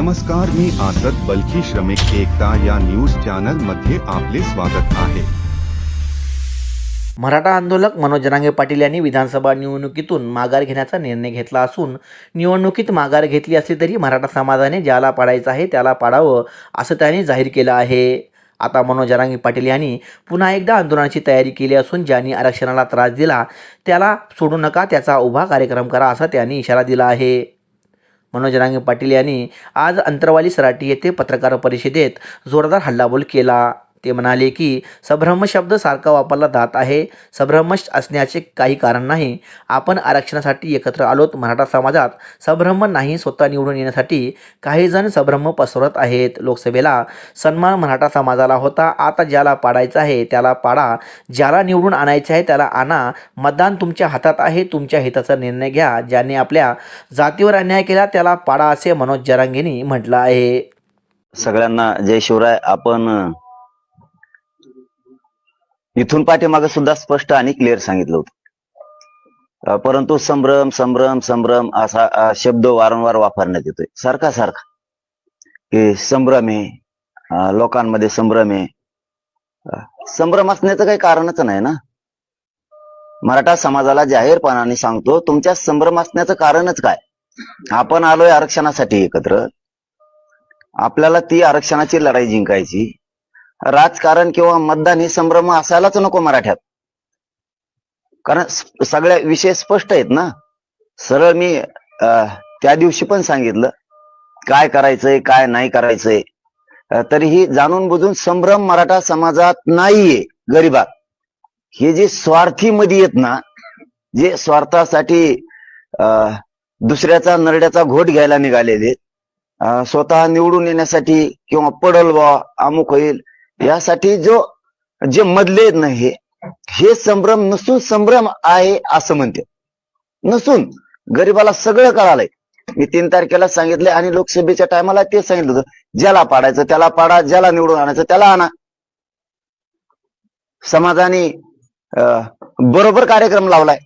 नमस्कार, मी आसद बल्की श्रमिक एकता या न्यूज चॅनल मध्ये आपले स्वागत आहे। मराठा आंदोलक मनोज जरांगे पाटील यांनी विधानसभा निवडणुकीतून माघार घेण्याचा निर्णय घेतला असून निवडणुकीत माघार घेतली असली तरी मराठा समाजाने ज्याला पाडायचं आहे त्याला पाडावं असं त्यांनी जाहीर केलं आहे। आता मनोज जरांगे पाटील यांनी पुन्हा एकदा आंदोलनाची तयारी केली असून ज्यांनी आरक्षणाला त्रास दिला त्याला सोडू नका, त्याचा उभा कार्यक्रम करा असा त्यांनी इशारा दिला आहे। मनोज जरांगे पाटील यांनी आज अंतरवाली सराटी येथे पत्रकार परिषदेत जोरदार हल्लाबोल केला। ते म्हणाले की संभ्रम शब्द सारखा वापरला जात आहे। संभ्रम असण्याचे काही कारण नाही। आपण आरक्षणासाठी एकत्र आलोत। मराठा समाजात संभ्रम नाही। स्वतः निवडून येण्यासाठी काही जण संभ्रम पसरवत आहेत। लोकसभेला सन्मान मराठा समाजाला होता। आता ज्याला पाडायचं आहे त्याला पाडा, ज्याला निवडून आणायचे आहे त्याला आणा। मतदान तुमच्या हातात आहे। तुमच्या हिताचा निर्णय घ्या। ज्याने आपल्या जातीवर अन्याय केला त्याला पाडा असे मनोज जरांगेंनी म्हटलं आहे। सगळ्यांना जय शिवराय। आपण इथून पाठीमागे सुद्धा स्पष्ट आणि क्लिअर सांगितलं होतं, परंतु संभ्रम संभ्रम संभ्रम असा शब्द वारंवार वापरण्यात येतोय सारखा की संभ्रम आहे, लोकांमध्ये संभ्रम आहे। संभ्रम असण्याचं काही कारणच नाही ना। मराठा समाजाला जाहीरपणाने सांगतो, तुमच्या संभ्रम असण्याचं कारणच काय? आपण आलोय आरक्षणासाठी एकत्र। आपल्याला ती आरक्षणाची लढाई जिंकायची। राजकारण किंवा मतदान हे संभ्रम असायलाच नको मराठ्यात, कारण सगळ्या विषय स्पष्ट आहेत ना। सरळ मी त्या दिवशी पण सांगितलं काय करायचंय काय नाही करायचंय। तरीही जाणून बुजून संभ्रम मराठा समाजात नाहीये। गरीबात हे जे स्वार्थी मध्ये येत ना, जे स्वार्थासाठी दुसऱ्याचा नरड्याचा घोट घ्यायला निघालेले, स्वतः निवडून येण्यासाठी किंवा पडल बा अमुक होईल यासाठी जे मधले आहेत ना, हे संभ्रम नसून संभ्रम आहे असं म्हणते। नसून गरीबाला सगळं कळालंय। मी 3 तारखेला सांगितलंय आणि लोकसभेच्या टायमाला ते सांगितलं होतं, ज्याला पाडायचं त्याला पाडा, ज्याला निवडून आणायचं त्याला आणा। समाजाने बरोबर कार्यक्रम लावलाय,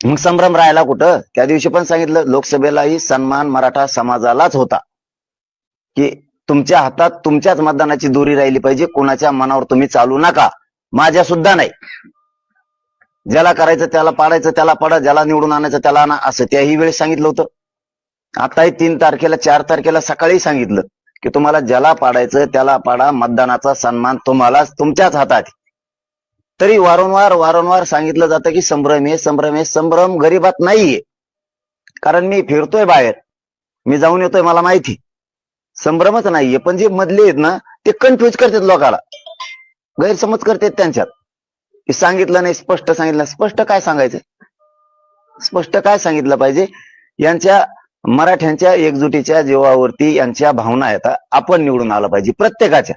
मग संभ्रम राहायला कुठं? त्या दिवशी पण सांगितलं, लोकसभेलाही सन्मान मराठा समाजालाच होता की तुमच्या हातात तुमच्याच मतदानाची दोरी राहिली पाहिजे। कोणाच्या मनावर तुम्ही चालू नका, माझ्या सुद्धा नाही। ज्याला करायचं त्याला पाडायचं त्याला पाडा, ज्याला निवडून आणायचं त्याला आणा असं त्याही वेळेस सांगितलं होतं। आताही 3 तारखेला 4 तारखेला सकाळी सांगितलं की तुम्हाला ज्याला पाडायचं त्याला पाडा, मतदानाचा सन्मान तुम्हालाच तुमच्याच हातात। तरी वारंवार सांगितलं जातं की संभ्रम आहे संभ्रम आहे। संभ्रम गरीबात नाहीये, कारण मी फिरतोय बाहेर, मी जाऊन येतोय, मला माहिती संभ्रमच नाहीये। पण जे मधले आहेत ना ते कन्फ्युज करतात, लोकांना गैरसमज करतात त्यांच्यात की सांगितलं नाही, स्पष्ट सांगितलं। स्पष्ट काय सांगायचं? स्पष्ट काय सांगितलं पाहिजे? यांच्या मराठ्यांच्या एकजुटीच्या जीवावरती यांच्या भावना येतात, आपण निवडून आलं पाहिजे प्रत्येकाच्या।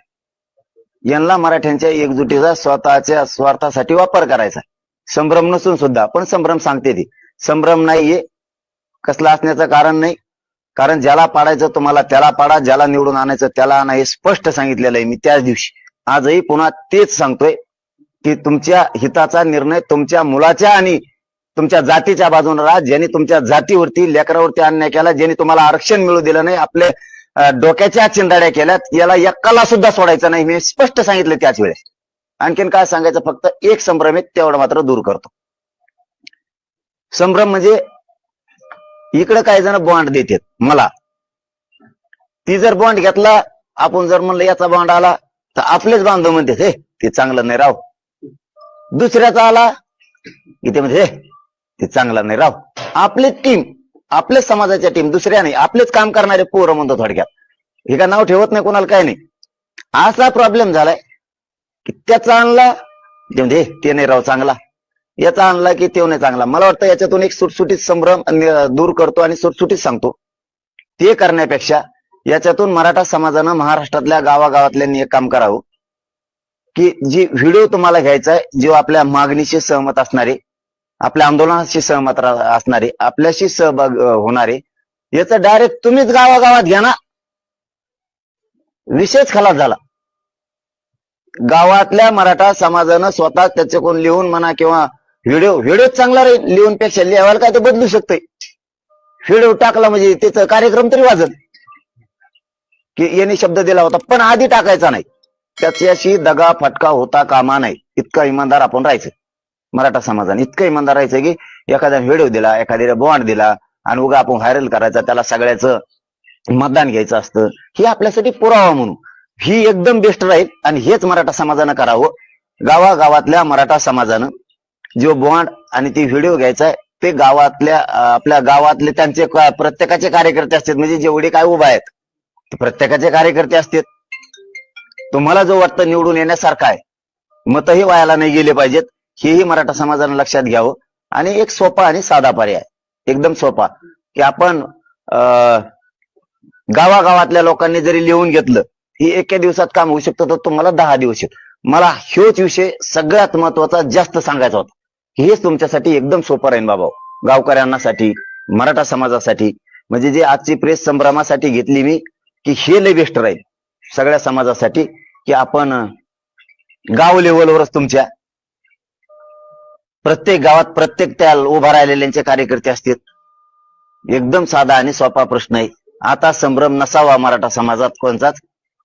यांना मराठ्यांच्या एकजुटीचा स्वतःच्या स्वार्थासाठी वापर करायचा, संभ्रम नसून सुद्धा। पण संभ्रम सांगते ती संभ्रम नाहीये, कसला असण्याचं कारण नाही। कारण ज्याला पाडायचं तुम्हाला त्याला पाडा, ज्याला निवडून आणायचं त्याला आणा, हे स्पष्ट सांगितलेलं आहे मी त्याच दिवशी। आजही पुन्हा तेच सांगतोय की तुमच्या हिताचा निर्णय तुमच्या मुलाच्या आणि तुमच्या जातीच्या बाजूने राहा। ज्यांनी तुमच्या जातीवरती लेकरावरती अन्याय केला, ज्यांनी तुम्हाला आरक्षण मिळू दिलं नाही, आपले डोक्याच्या चिंदाड्या केल्यात, याला एकाला सुद्धा सोडायचं नाही, मी स्पष्ट सांगितलं त्याच वेळेस। आणखीन काय सांगायचं? फक्त एक संभ्रम आहे, तेवढं मात्र दूर करतो। संभ्रम म्हणजे इकडे काही जण बॉन्ड देतात मला, ती जर बॉन्ड घेतला, आपण जर म्हणलं याचा बॉन्ड आला तर आपलेच बांधव म्हणते हे ते चांगलं नाही राव। दुसऱ्याचा आला की ते म्हणजे ते चांगलं नाही राव। आपली टीम, आपल्याच समाजाच्या टीम, दुसऱ्या नाही, आपलेच काम करणारे पोरं म्हणतो थोडक्यात। हे का नाव ठेवत नाही कोणाला, काय नाही। असा प्रॉब्लेम झालाय की त्याचा आणला ते म्हणजे ते नाही राव चांगला, याचा आणला की ते नाही चांगला। मला वाटतं याच्यातून एक सुटसुटीत संभ्रम दूर करतो आणि सुटसुटीत सांगतो। ते करण्यापेक्षा याच्यातून मराठा समाजानं महाराष्ट्रातल्या गावागावातल्यांनी एक काम करावं की जी व्हिडिओ तुम्हाला घ्यायचा आहे, जो आपल्या मागणीशी सहमत असणारे, आपल्या आंदोलनाशी सहमत असणारे, आपल्याशी सहभाग होणारे, याचं डायरेक्ट तुम्हीच गावागावात घ्या ना। विषयच खलास झाला। गावातल्या मराठा समाजानं स्वतः त्याचे कोण लिहून म्हणा किंवा व्हिडिओ चांगला राहील, लिहून पेक्षा लिहायला काय ते बदलू शकतंय। व्हिडिओ टाकला म्हणजे त्याचा कार्यक्रम तरी वाजत। की यांनी शब्द दिला होता, पण आधी टाकायचा नाही. त्याच्याशी दगा फटका होता कामा नाही. इतका इमानदार आपण राहायचं मराठा समाजाने. इतकं इमानदार राहायचं की एखाद्या व्हिडिओ दिला, एखाद्याला बॉन्ड दिला आणि उगा आपण व्हायरल करायचा, त्याला सगळ्याचं मतदान घ्यायचं असतं, ही आपल्यासाठी पुरावा म्हणून ही एकदम बेस्ट राहील. आणि हेच मराठा समाजानं करावं. गावागावातल्या मराठा समाजानं जो बॉन्ड आणि ती व्हिडिओ घ्यायचा आहे, ते गावातल्या आपल्या गावातले त्यांचे प्रत्येकाचे कार्यकर्ते असतात. म्हणजे जेवढे काय उभा आहेत ते प्रत्येकाचे कार्यकर्ते असतात. तुम्हाला जो वाटतं निवडून येण्यासारखा आहे, मतही वायाला नाही गेले पाहिजेत, हेही मराठा समाजानं लक्षात घ्यावं. आणि एक सोपा आणि साधा पर्याय, एकदम सोपा, की आपण गावागावातल्या लोकांनी जरी लिहून घेतलं, ही एका दिवसात काम होऊ शकतं, तर तुम्हाला 10 दिवस. मला ह्योच विषय सगळ्यात महत्वाचा जास्त सांगायचा होता. हेच तुमच्यासाठी एकदम सोपं राहील बाबा, गावकऱ्यांसाठी, मराठा समाजासाठी. म्हणजे जे आजची प्रेस संभ्रमासाठी घेतली मी, की हे लय बेस्ट राहील सगळ्या समाजासाठी, की आपण गाव लेवलवरच तुमच्या प्रत्येक गावात प्रत्येक त्या उभा राहिलेल्यांचे कार्यकर्ते असतात. एकदम साधा आणि सोपा प्रश्न आहे. आता संभ्रम नसावा मराठा समाजात कोणताच,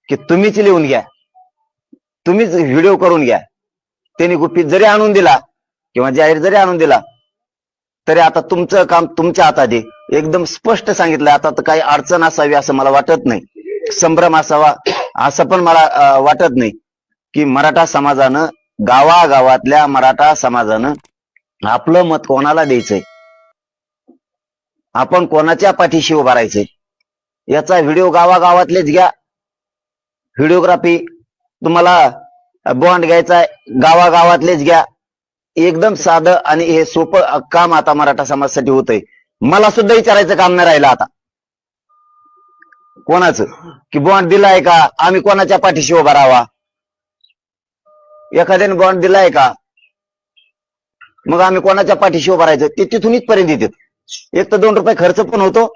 की तुम्हीच लिहून घ्या, तुम्हीच व्हिडिओ करून घ्या. त्यांनी गुपित जरी आणून दिला किंवा जाहीर जरी आणून दिला, तरी आता तुमचं काम तुमच्या हातात आहे. एकदम स्पष्ट सांगितलं. आता तर काही अडचण असावी असं मला वाटत नाही, संभ्रम असावा असं पण मला वाटत नाही. की मराठा समाजानं, गावागावातल्या मराठा समाजानं आपलं मत कोणाला द्यायचंय, आपण कोणाच्या पाठीशी उभा राहायचंय, याचा व्हिडिओ गावागावातलेच घ्या. व्हिडिओग्राफी तुम्हाला बॉन्ड घ्यायचा आहे, गावागावातलेच घ्या. एकदम साधं आणि हे सोपं काम आता मराठा समाजासाठी होतंय. मला सुद्धा विचारायचं काम नाही राहिलं आता कोणाचं, की बॉन्ड दिलाय का, आम्ही कोणाच्या पाठीशी उभा राहावा. एखाद्याने बॉन्ड दिलाय का, मग आम्ही कोणाच्या पाठीशी उभा राहायचं, ते तिथून इथपर्यंत येतात. एक तर 2 रुपये खर्च पण होतो.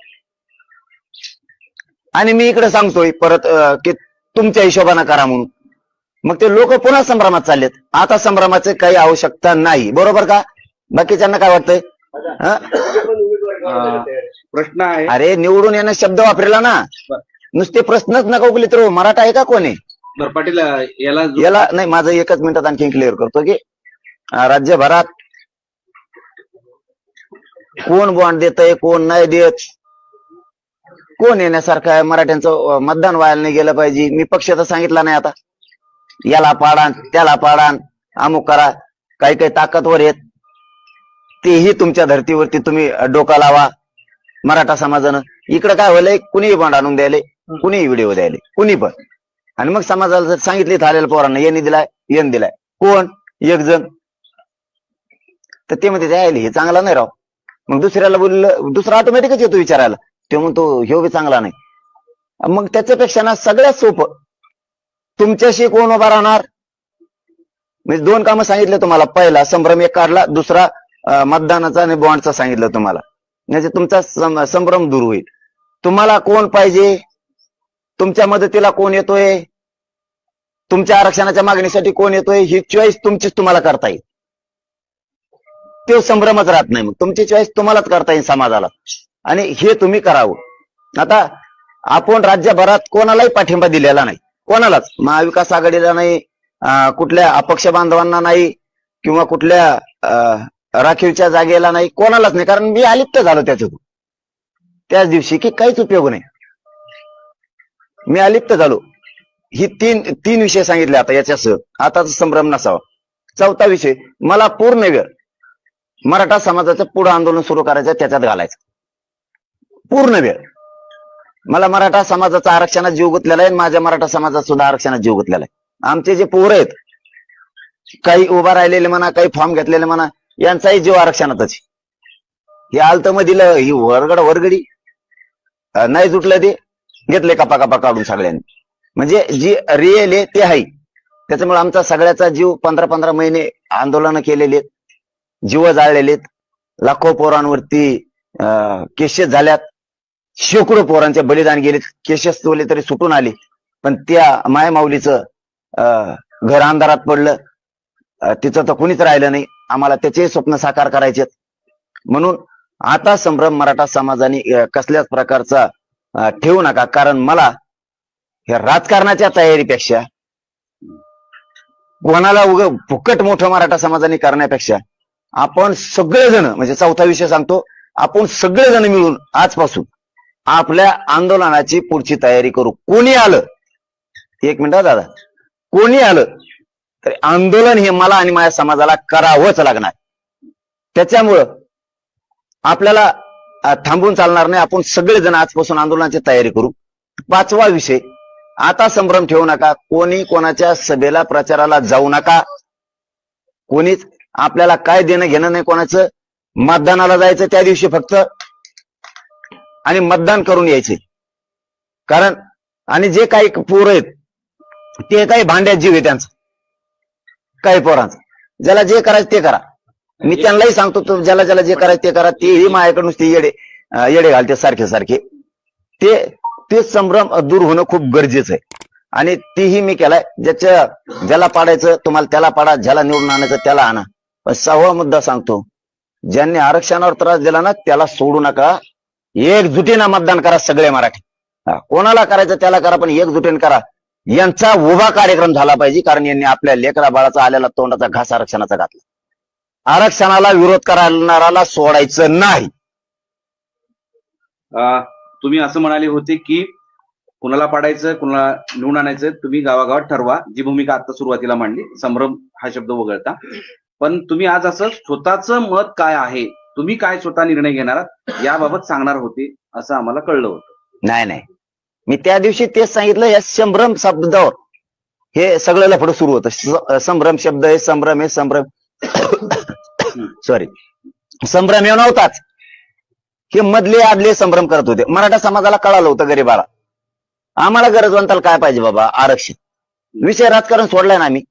आणि मी इकडे सांगतोय परत की तुमच्या हिशोबाने करा म्हणून. मग ते लोक पुन्हा संभ्रमात चाललेत. आता संभ्रमाची काही आवश्यकता नाही, बरोबर का? बाकीच्यांना काय वाटतंय? प्रश्न आहे. अरे निवडून येणं शब्द वापरेला ना, नुसते प्रश्नच नका उगले तर मराठा आहे का कोणी? बरं पाटील, याला नाही, माझं एकच मिनिटात आणखी क्लिअर करतो की राज्यभरात कोण बॉन्ड देतय, कोण नाही देत, कोण येण्यासारखं आहे, मराठ्यांचं मतदान व्हायला नाही गेलं पाहिजे. मी पक्ष तर सांगितला नाही. आता याला पाडान त्याला पाडान अमुक करा, काही काही ताकदवर आहेत, तेही तुमच्या धर्तीवरती तुम्ही डोका लावा. मराठा समाजानं इकडे काय व्हायलंय, कुणीही बॉन्ड आणून द्यायले, कुणीही व्हिडिओ द्यायले, कुणी पण. आणि मग समाजाला जर सांगितले थालेल्या पोरांना यांनी दिलाय, येन दिलाय, कोण एक जण, तर ते म्हणते द्यायला हे चांगला नाही राव. मग दुसऱ्याला बोललं, दुसरा ऑटोमॅटिकच येतो विचारायला, ते म्हणतो ह्यो बी चांगला नाही. मग त्याच्यापेक्षा ना सगळ्यात सोपं, तुमच्याशी कोण उभा राहणार. म्हणजे 2 कामं सांगितले तुम्हाला. पहिला संभ्रम एक काढला, दुसरा मतदानाचा आणि बॉन्डचा सांगितलं तुम्हाला. म्हणजे तुमचा संभ्रम दूर होईल. तुम्हाला कोण पाहिजे, तुमच्या मदतीला कोण येतोय, तुमच्या आरक्षणाच्या मागणीसाठी कोण येतोय, ही चॉईस तुमचीच तुम्हाला करता येईल. तो संभ्रमच राहत नाही. मग तुमची चॉईस तुम्हालाच करता येईल समाजाला, आणि हे तुम्ही करावं. आता आपण राज्यभरात कोणालाही पाठिंबा दिलेला नाही, कोणालाच, महाविकास आघाडीला नाही, कुठल्या अपक्ष बांधवांना नाही, किंवा कुठल्या राखीवच्या जागेला नाही, कोणालाच नाही. कारण मी अलिप्त झालो त्याच्यातून त्याच दिवशी, की काहीच उपयोग नाही. मी अलिप्त झालो. ही तीन विषय सांगितले आता याच्यासह. आता संभ्रम नसावा. 4था विषय, मला पूर्ण वेळ मराठा समाजाचं पुढं आंदोलन सुरू करायचं, त्याच्यात घालायचं पूर्ण वेळ. मला मराठा समाजाचा आरक्षणात जीव गुंतलेला आहे, माझ्या मराठा समाजात सुद्धा आरक्षणात जीव गुंतलेला आहे. आमचे जे पोरं आहेत, काही उभा राहिलेले म्हणा, काही फॉर्म घेतलेले म्हणा, यांचाही जीव आरक्षणातच. हे आलतमधील ही वरगडी नाही जुटलं, ते घेतले कपा काढून सगळ्यांनी. म्हणजे जी रिअल आहे ते आहे. त्याच्यामुळे आमचा सगळ्याचा जीव 15-15 महिने आंदोलन केलेले, जीव जाळलेले, लाखो पोरांवरती केसेस झाल्यात, शेकडो पोरांचे बलिदान गेलेत. केसेस तोले तरी सुटून आले, पण त्या मायमाऊलीचं घर अंधारात पडलं. तिचं तर कुणीच राहिलं नाही. आम्हाला त्याचे स्वप्न साकार करायचे. म्हणून आता संभ्रम मराठा समाजाने कसल्याच प्रकारचा ठेवू नका. कारण मला ह्या राजकारणाच्या तयारीपेक्षा, कोणाला फुकट मोठं मराठा समाजाने करण्यापेक्षा आपण सगळेजण, म्हणजे चौथा विषय सांगतो, आपण सगळेजण मिळून आजपासून आपल्या आंदोलनाची पुढची तयारी करू. कोणी आलं, एक मिनिट दादा, कोणी आलं तर आंदोलन हे मला आणि माझ्या समाजाला करावंच लागणार. त्याच्यामुळं आपल्याला थांबून चालणार नाही. आपण सगळेजण आजपासून आंदोलनाची तयारी करू. पाचवा विषय, आता संभ्रम ठेवू नका. कोणी कोणाच्या सभेला प्रचाराला जाऊ नका. कोणीच आपल्याला काय देणं घेणं नाही कोणाचं. मतदानाला जायचं त्या दिवशी फक्त आणि मतदान करून यायचे. कारण आणि जे काही पोरं आहेत ते काही भांड्यात जीव आहे त्यांचा, काही पोरांचा. ज्याला जे करायचं ते करा. मी त्यांनाही सांगतो, तो ज्याला ज्याला जे करायचं ते करा. तेही माझ्याकडे नुसते येडे घालते सारखे सारखे. ते संभ्रम दूर होणं खूप गरजेचं आहे आणि तीही मी केलाय. ज्याला पाडायचं तुम्हाला त्याला पाडा, ज्याला निवडून आणायचं त्याला आणा. पण 6वा मुद्दा सांगतो, ज्यांनी आरक्षणावर त्रास दिला ना त्याला सोडू नका. एकजुटीनं मतदान करा सगळे मराठी. कोणाला करायचं त्याला करा, पण एकजुटीने करा. यांचा उभा कार्यक्रम झाला पाहिजे, कारण यांनी आपल्या लेकरा बाळाचा आलेला तोंडाचा घास आरक्षणाचा घातला. आरक्षणाला विरोध करणाराला सोडायचं नाही. तुम्ही असं म्हणाले होते की कुणाला पाडायचं कुणाला निवडून आणायचं तुम्ही गावागावात ठरवा, जी भूमिका आता सुरुवातीला मांडली, संभ्रम हा शब्द वगळता. पण तुम्ही आज असं स्वतःचं मत काय आहे, तुम्ही काय स्वतः निर्णय घेणार याबाबत सांगणार होते असं आम्हाला कळलं होतं. नाही, मी त्या दिवशी तेच सांगितलं. या संभ्रम शब्दावर हे सगळं लफडं सुरू होतं. संभ्रम शब्द आहे, संभ्रम आहे, संभ्रम सॉरी संभ्रम हे नव्हताच. हे मधले आदले संभ्रम करत होते. मराठा समाजाला कळालं होतं, गरीबाला आम्हाला गरजवंताला काय पाहिजे बाबा, आरक्षण. विषय राजकारण सोडलाय ना आम्ही.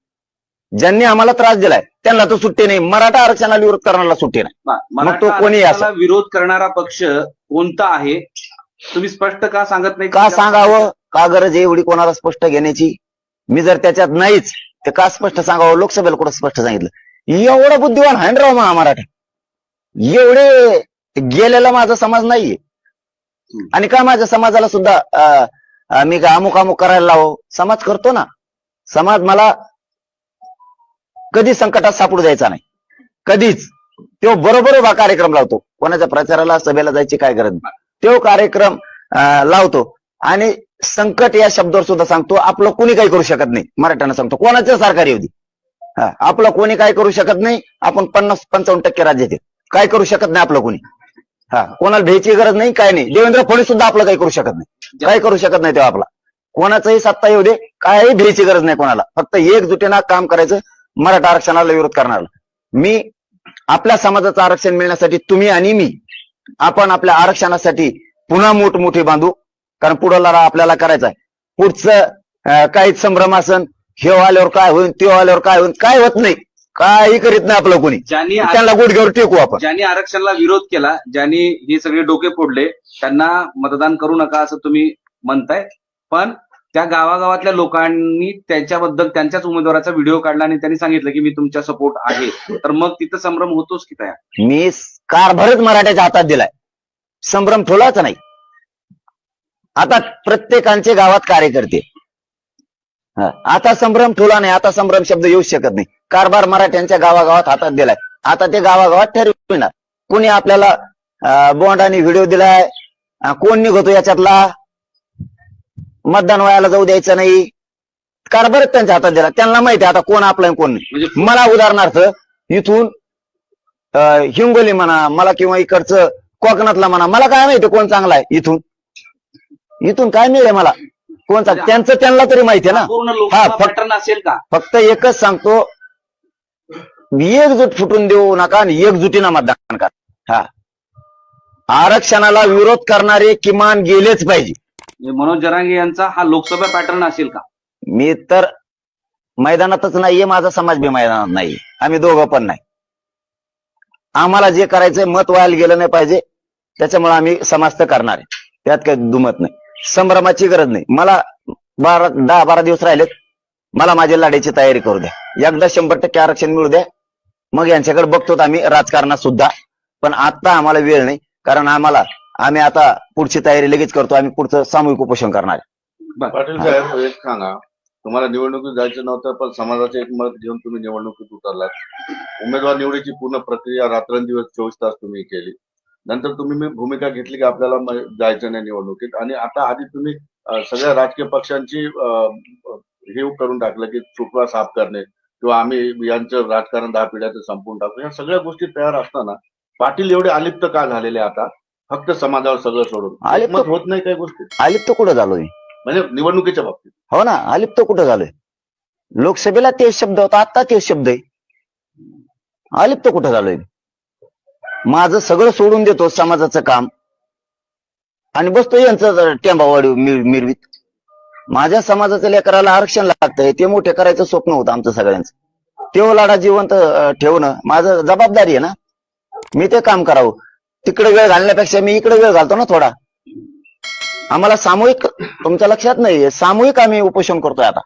ज्यांनी आम्हाला त्रास दिलाय त्यांना तर सुट्टी नाही. मराठा आरक्षणाला विरोध करणारा सुट्टी नाही. मग तो कोणी असो. विरोध करणारा पक्ष कोणता आहे तुम्ही स्पष्ट का सांगत नाही? का सांगावं, का गरज आहे एवढी कोणाला स्पष्ट घेण्याची? मी जर त्याच्यात नाहीच तर का स्पष्ट सांगावं? लोकसभेला कुठं स्पष्ट सांगितलं? एवढा बुद्धिवान आहे राव मराठा, एवढे गेलेला माझा समाज नाहीये. आणि का माझ्या समाजाला सुद्धा मी का अमुक करायला लावो? समाज करतो ना. समाज मला कधी संकटात सापडू द्यायचा नाही, कधीच. तो बरोबर उभा कार्यक्रम लावतो. कोणाच्या प्रचाराला सभेला जायची काय गरज नाही, तो कार्यक्रम लावतो. आणि संकट या शब्दावर सुद्धा सांगतो, आपलं कोणी काही करू शकत नाही. मराठ्यांना सांगतो, कोणाचं सरकार येऊ दे, आपलं कोणी काय करू शकत नाही. आपण 50-55% राज्यात आहे, काय करू शकत नाही आपलं कोणी. कोणाला भ्यायची गरज नाही, काय नाही. देवेंद्र फडणवीस सुद्धा आपलं काही करू शकत नाही, काय करू शकत नाही तेव्हा आपला. कोणाचंही सत्ता येऊ दे, काही भ्यायची गरज नाही कोणाला. फक्त एकजुटीनं काम करायचं. मराठा आरक्षणाला विरोध करणारा मी. आपल्या समाजाचं आरक्षण मिळण्यासाठी तुम्ही आणि मी, आपण आपल्या आरक्षणासाठी पुन्हा मोठमोठी बांधू. कारण पुढं आपल्याला करायचं आहे. पुढचं काहीच संभ्रम असन, हे आल्यावर काय होईल, ते आल्यावर काय होईल, काय होत नाही, काही करीत नाही आपलं कोणी. त्यांना गुडघ्यावर टेकू आपण. ज्यांनी आरक्षणाला विरोध केला, ज्यांनी हे सगळे डोके फोडले, त्यांना मतदान करू नका असं तुम्ही म्हणताय. पण त्या गावागावातल्या लोकांनी त्यांच्याबद्दल त्यांच्याच उमेदवाराचा व्हिडिओ काढला आणि त्यांनी सांगितलं की मी तुमच्या सपोर्ट आहे, तर मग तिथं संभ्रम होतोच की तयार. मी कारभारच मराठ्याच्या हातात दिलाय, संभ्रम ठेवलाच नाही. आता प्रत्येकांचे गावात कार्यकर्ते. आता संभ्रम ठेवला नाही, आता संभ्रम शब्द येऊच शकत नाही. कारभार मराठ्यांच्या गावागावात हातात दिलाय. आता ते गावागावात ठरविणार. कोणी आपल्याला बॉन्डाने व्हिडिओ दिलाय, कोण निघतो याच्यातला, मतदान व्हायला जाऊ द्यायचं नाही. कारभारच त्यांच्या हातात दिला. त्यांना माहिती आहे आता कोण आपलं कोण नाही. मला उदाहरणार्थ इथून हिंगोली म्हणा, मला किंवा इकडचं कोकणातला म्हणा, मला काय माहिती कोण चांगला आहे. इथून काय मिळेल मला, कोण चांगलं त्यांचं त्यांना तरी माहिती आहे ना. असेल का? फक्त एकच सांगतो, एकजूट फुटून देऊ नका आणि एकजुटीनं मतदान करा. आरक्षणाला विरोध करणारे किमान गेलेच पाहिजे. मनोज जरांगे यांचा हा लोकसभा पॅटर्न असेल का? मी तर मैदानातच नाहीये, माझा समाज बी मैदानात नाही. आम्ही दोघं पण नाही. आम्हाला जे करायचंय मत व्हायला गेलं नाही पाहिजे, त्याच्यामुळे आम्ही समाज तर करणार आहे, त्यात काही दुमत नाही. संभ्रमाची गरज नाही. मला 10-12 दिवस राहिलेत. मला माझ्या लढाईची तयारी करू द्या. एकदा 100% आरक्षण मिळू द्या, मग यांच्याकडे बघतो आम्ही राजकारणात सुद्धा. पण आता आम्हाला वेळ नाही, कारण आम्ही आता पुढची तयारी लगेच करतो. आम्ही पुढचं सामूहिक उपोषण करणार आहे. पाटील साहेब एक सांगा, तुम्हाला निवडणुकीत जायचं नव्हतं पण समाजाचे एक मत घेऊन तुम्ही निवडणुकीत उतरलात. उमेदवार निवडीची पूर्ण प्रक्रिया रात्रंदिवस 24 तास तुम्ही केली. नंतर तुम्ही भूमिका घेतली की आपल्याला जायचं नाही निवडणुकीत, आणि आता आधी तुम्ही सगळ्या राजकीय पक्षांची हे करून टाकलं की चुकवा साफ करणे किंवा आम्ही यांचं राजकारण 10 पिढ्याचं संपून टाकू. या सगळ्या गोष्टी तयार असताना पाटील एवढे अलिप्त का झालेले आता, फक्त समाजावर सगळं सोडून? अलिप्त एकमत होत नाही काही गोष्टी, अलिप्त कुठं झालोय? म्हणजे निवडणुकीच्या बाबतीत. हो ना, अलिप्त कुठं झालोय? लोकसभेला तेच शब्द होता, आता तेच शब्द आहे. अलिप्त कुठं झालोय? माझं सगळं सोडून देतो समाजाचं काम आणि बसतो यांचं टेंबावाडी मिरवीत. माझ्या समाजाच्या लेकराला आरक्षण लागतंय, ते मोठे करायचं स्वप्न होतं आमचं सगळ्यांचं. तेव्हा लढा जिवंत ठेवणं माझं जबाबदारी आहे ना. मी ते काम करावं. तिकडे वेळ घालण्यापेक्षा मी इकडे वेळ घालतो ना थोडा. आम्हाला सामूहिक, तुमच्या लक्षात नाही, सामूहिक आम्ही उपोषण करतोय आता.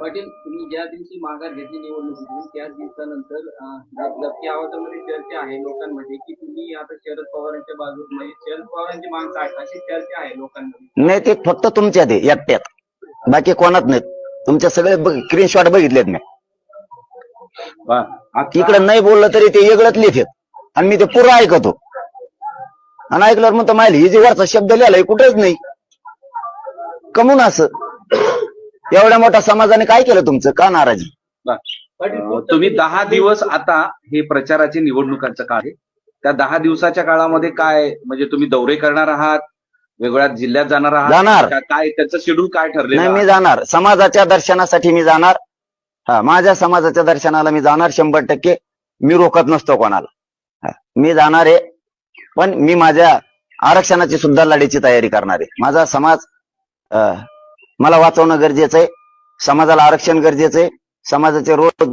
पाटील, तुम्ही ज्या दिवशी माघार घेतली निवडणुकीतून त्याच दिवसानंतर दबकी आवाजामध्ये चर्चा आहे लोकांमध्ये की तुम्ही आता शरद पवारांच्या बाजूत, म्हणजे शरद पवारांची मागणी आहे अशी चर्चा आहे लोकांमध्ये. नाही, ते फक्त तुमच्यात आहे एकट्यात, बाकी कोणात नाही. तुमच्या सगळे स्क्रीनशॉट बघितलेत मी. तिकडे नाही बोललं तरी ते वेगळंच लिहितात आणि मी ते पुरं ऐकतो. आणि ऐकल्यावर म्हणतो माहिती ही जी वरचा शब्द लिहिलाय कुठेच नाही. कमून असं एवढ्या मोठ्या समाजाने काय केलं तुमचं? का नाराजी? तुम्ही 10 दिवस, आता हे प्रचाराचे निवडणुकांचं काळ आहे, त्या 10 दिवसाच्या काळामध्ये काय, म्हणजे तुम्ही दौरे करणार आहात, वेगवेगळ्या जिल्ह्यात जाणार आहात? जाणार. काय त्याचं शेड्यूल काय ठरलेलं नाही, आहे? मी जाणार समाजाच्या दर्शनासाठी. मी जाणार. हा, माझ्या समाजाच्या दर्शनाला मी जाणार 100%. मी रोखत नसतो कोणाला. मी जाणार आहे, पण मी माझ्या आरक्षणाची सुद्धा लढाईची तयारी करणार आहे. माझा समाज मला वाचवणं गरजेचं आहे. समाजाला आरक्षण गरजेचं आहे. समाजाचे रोज